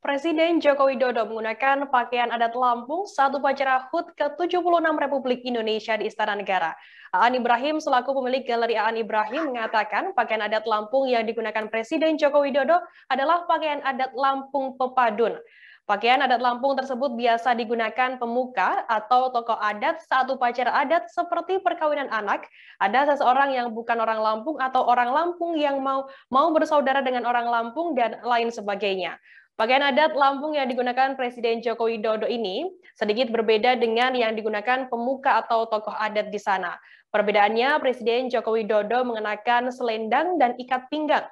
Presiden Joko Widodo menggunakan pakaian adat Lampung saat upacara HUT ke-76 Republik Indonesia di Istana Negara. Aan Ibrahim selaku pemilik Galeri Aan Ibrahim mengatakan pakaian adat Lampung yang digunakan Presiden Joko Widodo adalah pakaian adat Lampung Pepadun. Pakaian adat Lampung tersebut biasa digunakan pemuka atau tokoh adat saat upacara adat seperti perkawinan anak, ada seseorang yang bukan orang Lampung atau orang Lampung yang mau bersaudara dengan orang Lampung dan lain sebagainya. Pakaian adat Lampung yang digunakan Presiden Joko Widodo ini sedikit berbeda dengan yang digunakan pemuka atau tokoh adat di sana. Perbedaannya, Presiden Joko Widodo mengenakan selendang dan ikat pinggang.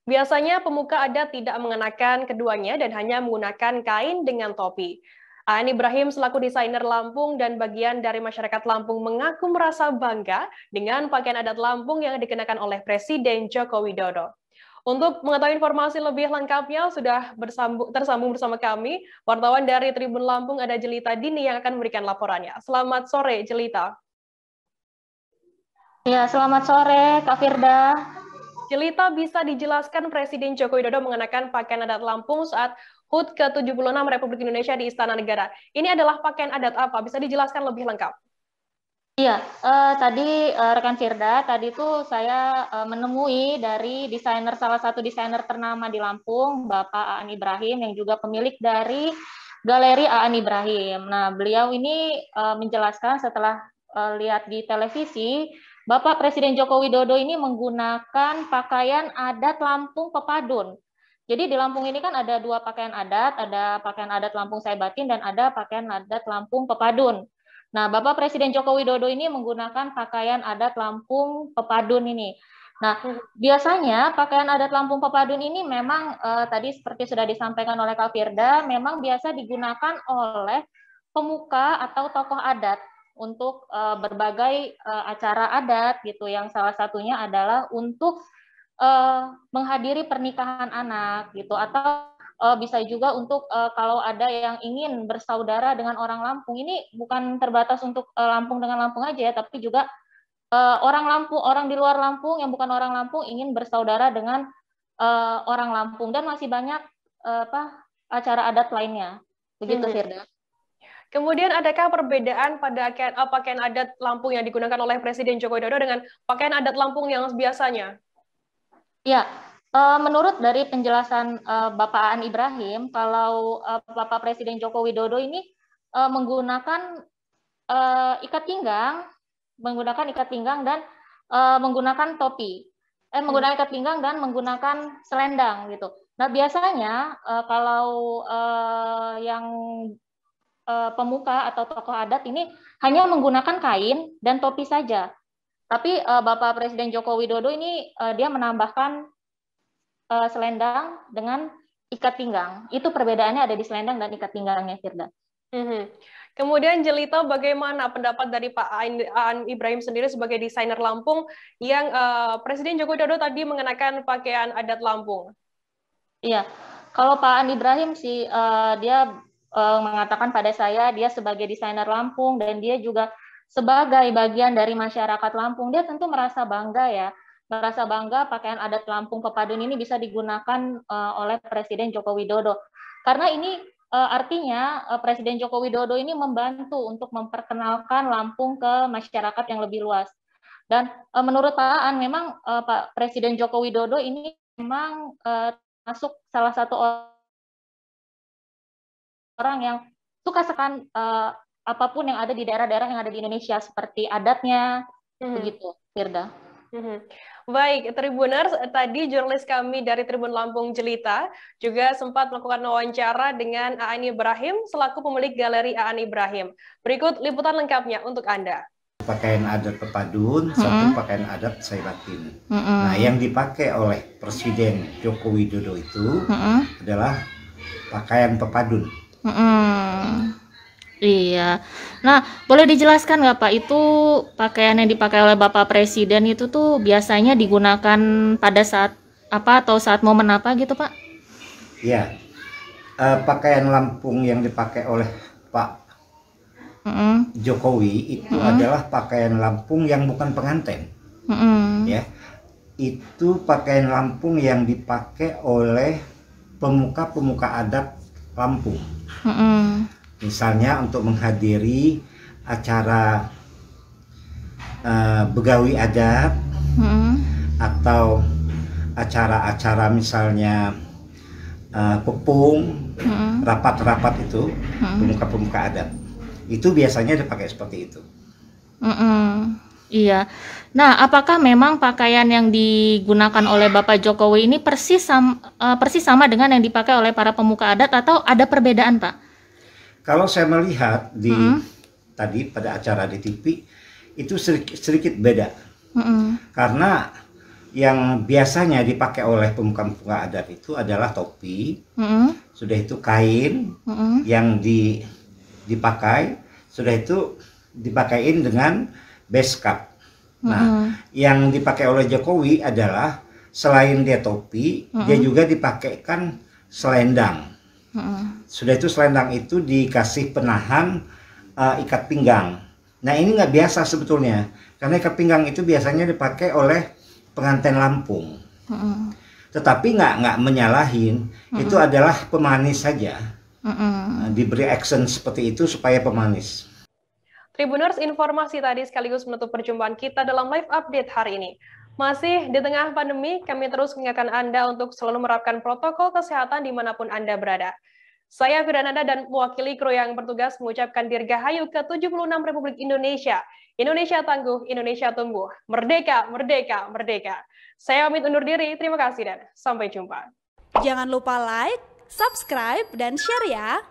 Biasanya pemuka adat tidak mengenakan keduanya dan hanya menggunakan kain dengan topi. Aan Ibrahim selaku desainer Lampung dan bagian dari masyarakat Lampung mengaku merasa bangga dengan pakaian adat Lampung yang dikenakan oleh Presiden Joko Widodo. Untuk mengetahui informasi lebih lengkapnya, sudah tersambung bersama kami, wartawan dari Tribun Lampung ada Jelita Dini yang akan memberikan laporannya. Selamat sore, Jelita. Ya, selamat sore, Kak Firda. Jelita, bisa dijelaskan Presiden Joko Widodo mengenakan pakaian adat Lampung saat HUT ke-76 Republik Indonesia di Istana Negara. Ini adalah pakaian adat apa? Bisa dijelaskan lebih lengkap? Iya, tadi rekan Firda, tadi tuh saya menemui dari salah satu desainer ternama di Lampung, Bapak Aan Ibrahim, yang juga pemilik dari Galeri Aan Ibrahim. Nah, beliau ini menjelaskan setelah lihat di televisi, Bapak Presiden Joko Widodo ini menggunakan pakaian adat Lampung Pepadun. Jadi di Lampung ini kan ada dua pakaian adat, ada pakaian adat Lampung Saibatin dan ada pakaian adat Lampung Pepadun. Nah, Bapak Presiden Joko Widodo ini menggunakan pakaian adat Lampung Pepadun ini. Nah, biasanya pakaian adat Lampung Pepadun ini memang tadi seperti sudah disampaikan oleh Kak Firda, memang biasa digunakan oleh pemuka atau tokoh adat untuk berbagai acara adat gitu, yang salah satunya adalah untuk menghadiri pernikahan anak gitu, atau bisa juga untuk kalau ada yang ingin bersaudara dengan orang Lampung. Ini bukan terbatas untuk Lampung dengan Lampung aja ya, tapi juga orang Lampung, orang di luar Lampung yang bukan orang Lampung ingin bersaudara dengan orang Lampung, dan masih banyak acara adat lainnya. Begitu, Firda. Kemudian adakah perbedaan pada pakaian adat Lampung yang digunakan oleh Presiden Joko Widodo dengan pakaian adat Lampung yang biasanya? Ya, menurut dari penjelasan Bapak Aan Ibrahim, kalau Bapak Presiden Joko Widodo ini menggunakan ikat pinggang, dan menggunakan topi, menggunakan ikat pinggang dan menggunakan selendang gitu. Nah, biasanya kalau yang pemuka atau tokoh adat ini hanya menggunakan kain dan topi saja. Tapi Bapak Presiden Joko Widodo ini dia menambahkan selendang dengan ikat pinggang. Itu perbedaannya ada di selendang dan ikat pinggangnya, Firda. Kemudian Jelita, bagaimana pendapat dari Pak Aan Ibrahim sendiri sebagai desainer Lampung yang Presiden Joko Widodo tadi mengenakan pakaian adat Lampung? Iya, kalau Pak Aan Ibrahim sih dia mengatakan pada saya dia sebagai desainer Lampung dan dia juga sebagai bagian dari masyarakat Lampung, dia tentu merasa bangga ya, merasa bangga pakaian adat Lampung Pepadun ini bisa digunakan oleh Presiden Joko Widodo. Karena ini artinya Presiden Joko Widodo ini membantu untuk memperkenalkan Lampung ke masyarakat yang lebih luas. Dan menurut Pak Aan, memang Pak Presiden Joko Widodo ini memang masuk salah satu orang yang suka sekali apapun yang ada di daerah-daerah yang ada di Indonesia, seperti adatnya, begitu, Firda. Baik, Tribuners, tadi jurnalis kami dari Tribun Lampung Jelita juga sempat melakukan wawancara dengan Aan Ibrahim selaku pemilik Galeri Aan Ibrahim. Berikut liputan lengkapnya untuk Anda. Pakaian adat Pepadun, satu pakaian adat Saibatin. Nah, yang dipakai oleh Presiden Joko Widodo itu adalah pakaian Pepadun. Iya. Nah, boleh dijelaskan nggak Pak, itu pakaian yang dipakai oleh Bapak Presiden itu tuh biasanya digunakan pada saat apa atau saat momen apa gitu Pak? Ya, pakaian Lampung yang dipakai oleh Pak Jokowi itu adalah pakaian Lampung yang bukan pengantin. Ya, itu pakaian Lampung yang dipakai oleh pemuka-pemuka adat Lampung. Misalnya untuk menghadiri acara begawi adat, atau acara-acara misalnya pepung, rapat-rapat itu, pemuka-pemuka adat. Itu biasanya dipakai seperti itu. Iya. Nah, apakah memang pakaian yang digunakan oleh Bapak Jokowi ini persis sama dengan yang dipakai oleh para pemuka adat atau ada perbedaan, Pak? Kalau saya melihat tadi pada acara di TV itu sedikit beda. Karena yang biasanya dipakai oleh pemuka-pemuka adat itu adalah topi, sudah itu kain yang dipakai, sudah itu dipakaiin dengan beskap. Nah, yang dipakai oleh Jokowi adalah selain dia topi, dia juga dipakaikan selendang. Sudah itu selendang itu dikasih penahan ikat pinggang. Nah, ini nggak biasa sebetulnya, karena ikat pinggang itu biasanya dipakai oleh pengantin Lampung. Tetapi nggak menyalahin, itu adalah pemanis saja. Diberi action seperti itu supaya pemanis. Tribuners, informasi tadi sekaligus menutup perjumpaan kita dalam live update hari ini. Masih di tengah pandemi, kami terus mengingatkan Anda untuk selalu menerapkan protokol kesehatan dimanapun Anda berada. Saya Firdananda dan mewakili kru yang bertugas mengucapkan Dirgahayu ke-76 Republik Indonesia. Indonesia tangguh, Indonesia tumbuh. Merdeka, merdeka, merdeka. Saya pamit undur diri, terima kasih dan sampai jumpa. Jangan lupa like, subscribe, dan share ya.